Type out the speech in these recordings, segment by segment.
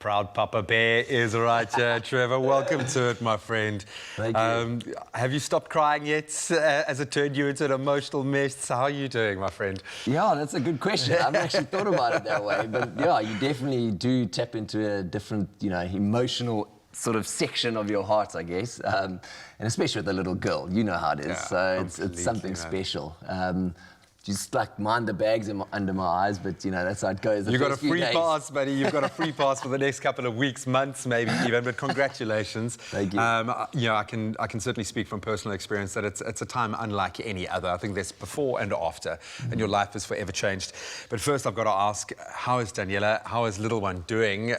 Proud Papa Bear is right here. Trevor, welcome to it, my friend. Thank you. Have you stopped crying yet as it turned you into an emotional mess? How are you doing, my friend? Yeah, that's a good question. I haven't actually thought about it that way. But yeah, you definitely do tap into a different, emotional sort of section of your heart, I guess. And especially with a little girl, you know how it is. Yeah, so it's something special. Just like mind the bags under my eyes, but that's how it goes. You've got a free pass, buddy. You've got a free pass for the next couple of weeks, months, maybe even. But congratulations. Thank you. I can certainly speak from personal experience that it's a time unlike any other. I think there's before and after, and your life is forever changed. But first, I've got to ask, how is Daniella? How is little one doing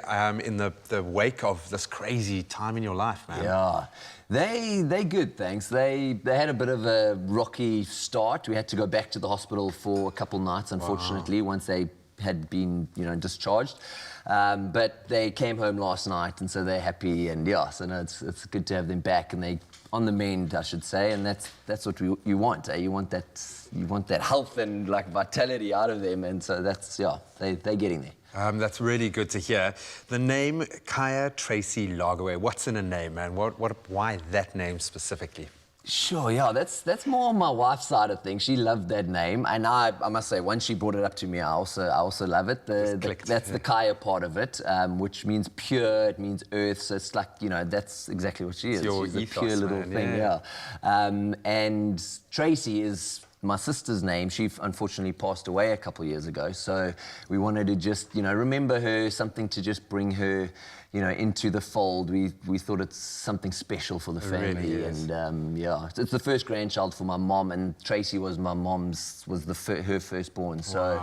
in the wake of this crazy time in your life, man? Yeah. They good, thanks. They had a bit of a rocky start. We had to go back to the hospital for a couple nights, unfortunately, once they had been, discharged. But they came home last night, and so they're happy. And yeah, so no, it's good to have them back, and they on the mend, I should say. And that's what you want. You want that health and like vitality out of them. And so they're getting there. That's really good to hear. The name Kaya Tracy Lagerway, what's in a name, man? Why that name specifically? Sure, yeah, that's more on my wife's side of things. She loved that name, and I must say, once she brought it up to me, I also love it. That's the Kaya part of it, which means pure. It means earth. So it's like that's exactly what she is. She's a pure little thing, yeah. And Tracy is my sister's name. She unfortunately passed away a couple of years ago, so we wanted to just remember her, something to just bring her into the fold. We thought it's something special for the family. Really is. And it's the first grandchild for my mom, and Tracy was my mom's her firstborn. So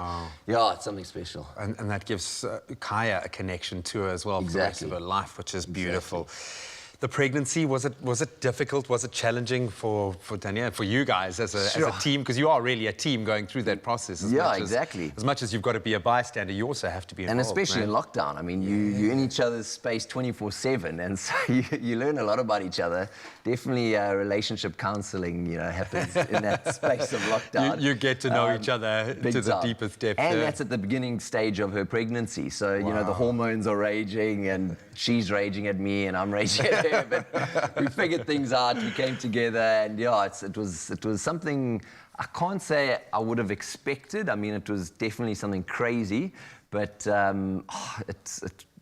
yeah, it's something special. And that gives Kaya a connection to her as well for the rest of her life, which is beautiful. Exactly. The pregnancy, was it difficult? Was it challenging for Daniella, for you guys as a team? Because you are really a team going through that process. Exactly. As much as you've got to be a bystander, you also have to be involved. And especially in lockdown. I mean, you're in each other's space 24/7, and so you learn a lot about each other. Definitely relationship counselling, happens in that space of lockdown. You get to know each other to the deepest depth. And that's at the beginning stage of her pregnancy. So, the hormones are raging, and she's raging at me, and I'm raging at her. But we figured things out. We came together, and it was something I can't say I would have expected. I mean, it was definitely something crazy, but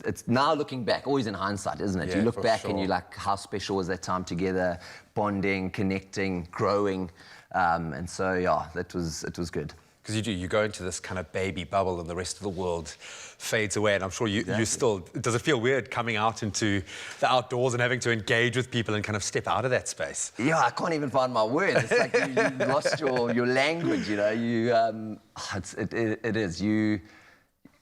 it's now looking back, always in hindsight, isn't it? Yeah, you look back and you're sure. like, how special was that time together, bonding, connecting, growing, and so it was good. Because you go into this kind of baby bubble and the rest of the world fades away, and I'm sure you still, does it feel weird coming out into the outdoors and having to engage with people and kind of step out of that space? Yeah, I can't even find my words. It's like you lost your language, it is.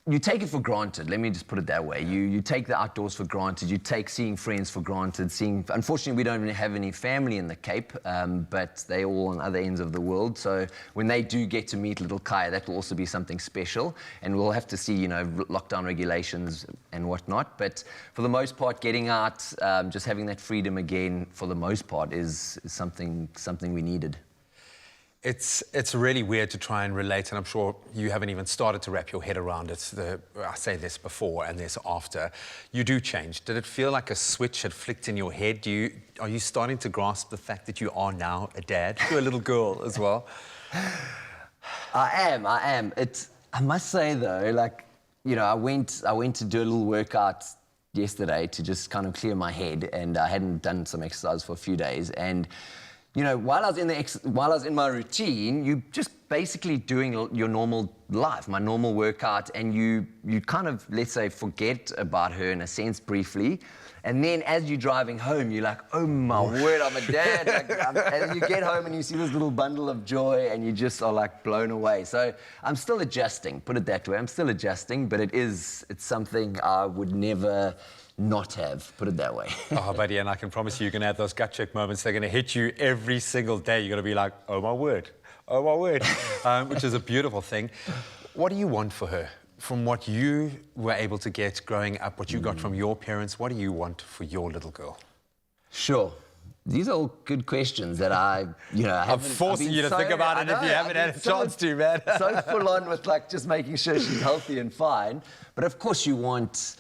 You take it for granted. Let me just put it that way. You take the outdoors for granted. You take seeing friends for granted. Unfortunately, we don't really have any family in the Cape, but they're all on other ends of the world. So when they do get to meet little Kaya, that will also be something special. And we'll have to see, lockdown regulations and whatnot. But for the most part, getting out, just having that freedom again, for the most part, is something we needed. It's really weird to try and relate, and I'm sure you haven't even started to wrap your head around it. I say this before and this after. You do change. Did it feel like a switch had flicked in your head? Are you starting to grasp the fact that you are now a dad to a little girl as well? I am. I must say though, I went to do a little workout yesterday to just kind of clear my head, and I hadn't done some exercise for a few days, and while I was in my routine, you just basically doing your normal life, my normal workout, and you kind of, let's say, forget about her in a sense briefly, and then as you're driving home, you're like, oh my word, I'm a dad. And you get home and you see this little bundle of joy, and you just are like blown away. So I'm still adjusting, put it that way. I'm still adjusting, but it's something I would never not have, put it that way. Oh, buddy, and I can promise you're going to have those gut check moments. They're going to hit you every single day. You're going to be like, oh my word, which is a beautiful thing. What do you want for her? From what you were able to get growing up, what you got from your parents, what do you want for your little girl? Sure. These are all good questions that I'm forcing you to think about it if you haven't had a chance to, man. So full on with just making sure she's healthy and fine. But of course you want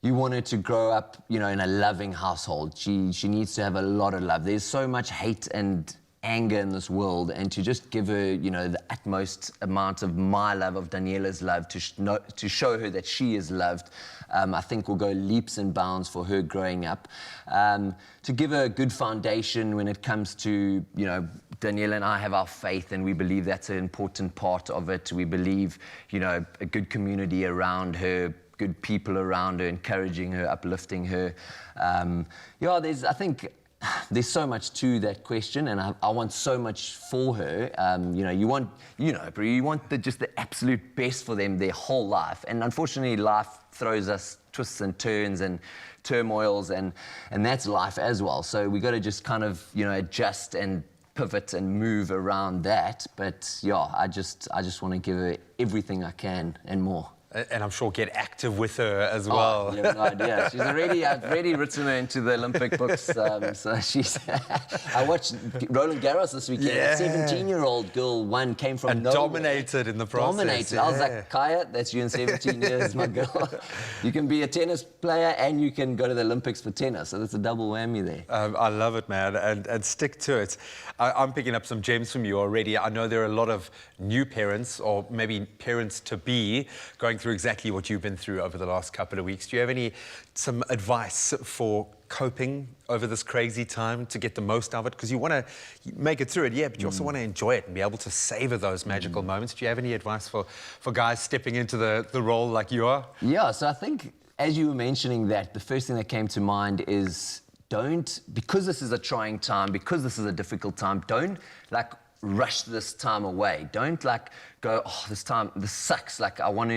you want her to grow up, you know, in a loving household. She needs to have a lot of love. There's so much hate and anger in this world, and to just give her, you know, the utmost amount of my love, of Daniella's love, to show her that she is loved, I think will go leaps and bounds for her growing up. To give her a good foundation when it comes to, you know, Daniella and I have our faith, and we believe that's an important part of it. We believe, you know, a good community around her, good people around her, encouraging her, uplifting her. Yeah, I think there's so much to that question, and I want so much for her. You know, you want just the absolute best for them their whole life. And unfortunately, life throws us twists and turns and turmoils, and that's life as well. So we got to just kind of, you know, adjust and pivot and move around that. But yeah, I just want to give her everything I can and more. And I'm sure get active with her as well. You have no idea. I've already written her into the Olympic books. So she's. I watched Roland Garros this weekend. Yeah. A 17-year-old girl came from and nowhere. Dominated in the process. Dominated. I was like, Kaya, that's you in 17 years, my girl. You can be a tennis player and you can go to the Olympics for tennis. So that's a double whammy there. I love it, man, and stick to it. I'm picking up some gems from you already. I know there are a lot of new parents, or maybe parents-to-be, going through exactly what you've been through over the last couple of weeks. Do you have some advice for coping over this crazy time to get the most of it? Because you want to make it through it, yeah, but you also want to enjoy it and be able to savor those magical moments. Do you have any advice for guys stepping into the role like you are? Yeah, so I think as you were mentioning that, the first thing that came to mind is because this is a trying time, because this is a difficult time, don't like rush this time away. Don't like go, oh, this sucks. Like, I want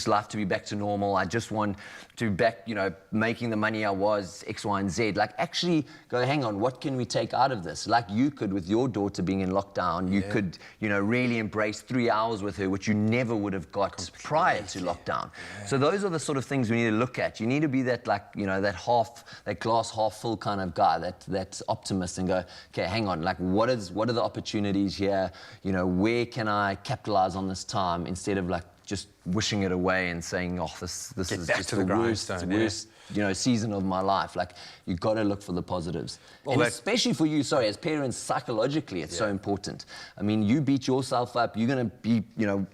life to be back to normal. I just want to be back, you know, making the money I was, X, Y, and Z. Like, actually go, hang on, what can we take out of this? Like you could with your daughter being in lockdown, you could, you know, really embrace 3 hours with her, which you never would have got prior to lockdown. Yeah. So those are the sort of things we need to look at. You need to be that, like, you know, that glass half full kind of guy, that optimist, and go, okay, hang on, like what are the opportunities here? You know, where can I capitalize on this time, instead of like just wishing it away and saying, oh, this is just the worst, you know, season of my life. Like, you got to look for the positives. Well, and especially for you, as parents, psychologically, it's so important. I mean, you beat yourself up, you're going to be, you know,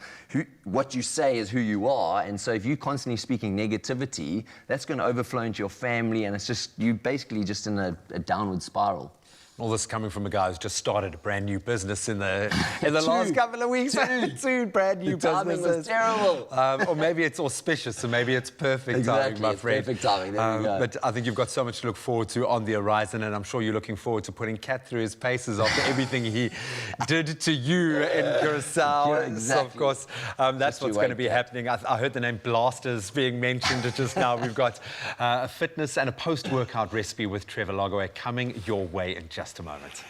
what you say is who you are. And so if you're constantly speaking negativity, that's going to overflow into your family, and it's just, you basically just in a downward spiral. All this coming from a guy who's just started a brand new business in the last couple of weeks. Two brand new businesses. The timing was terrible. Or maybe it's auspicious, so maybe it's perfect timing, my friend. Perfect timing. There you go. But I think you've got so much to look forward to on the horizon, and I'm sure you're looking forward to putting Cat through his paces after everything he did to you in Curaçao. Yeah, exactly. So, of course, that's what's going to be happening. I heard the name Blasters being mentioned just now. We've got a fitness and a post-workout recipe with Trevor Lagerway coming your way in just a moment.